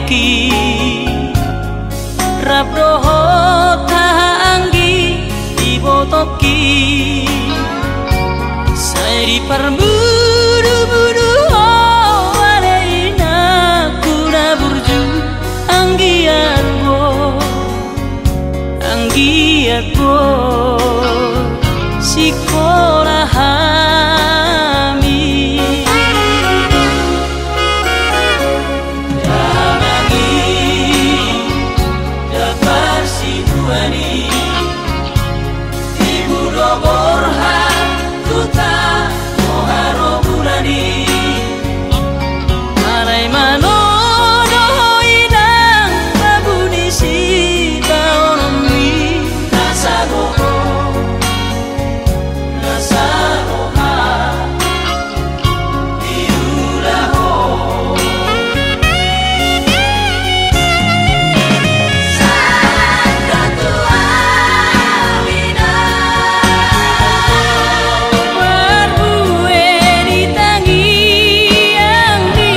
iki Rabroho tahanggi Ibotoki Saya di perbudu-budu Waleina kuna burju Anggiatku Anggiatku Sikolahami Damangi Dapar si buani Ibu doborha Tuta moharo bulani Marai manono inang babuni sita onomi Nasagogo Nasagoha Diuraho Santa tua wina Barbue ditangi yang di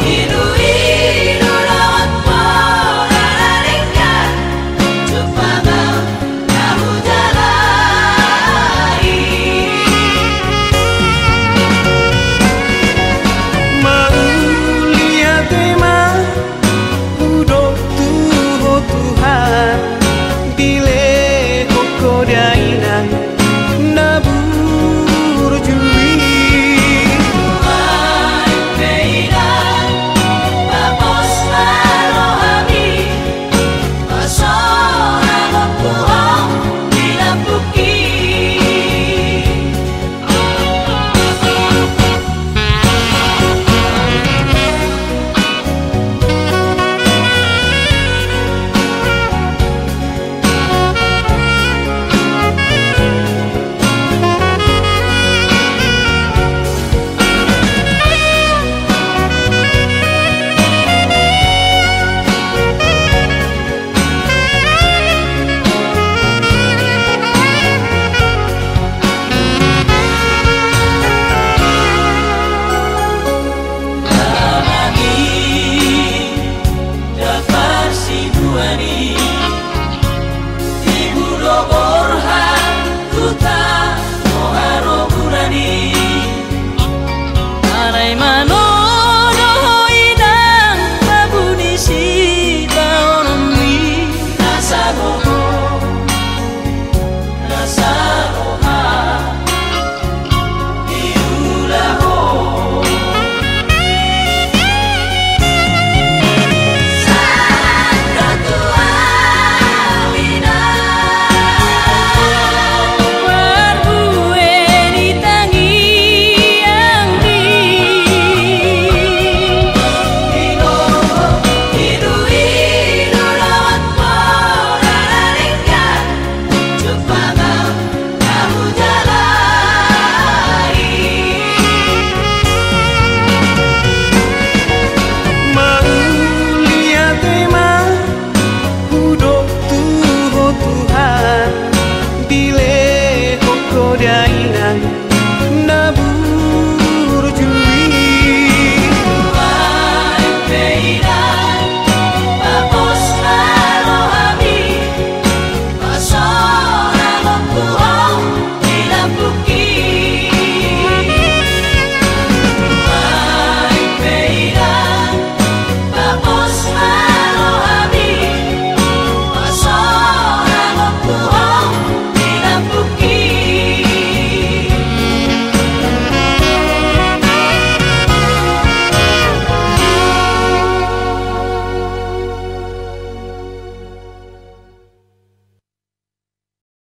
Hidu rawat polaringkan Cepatnya kamu jalani Maulia tema Udok tuho Tuhan Bile koko dainang Nabur jui Tuhan keinang Bapos marohami Pesona mempuhong Dinapuki Damangi Dapar si buani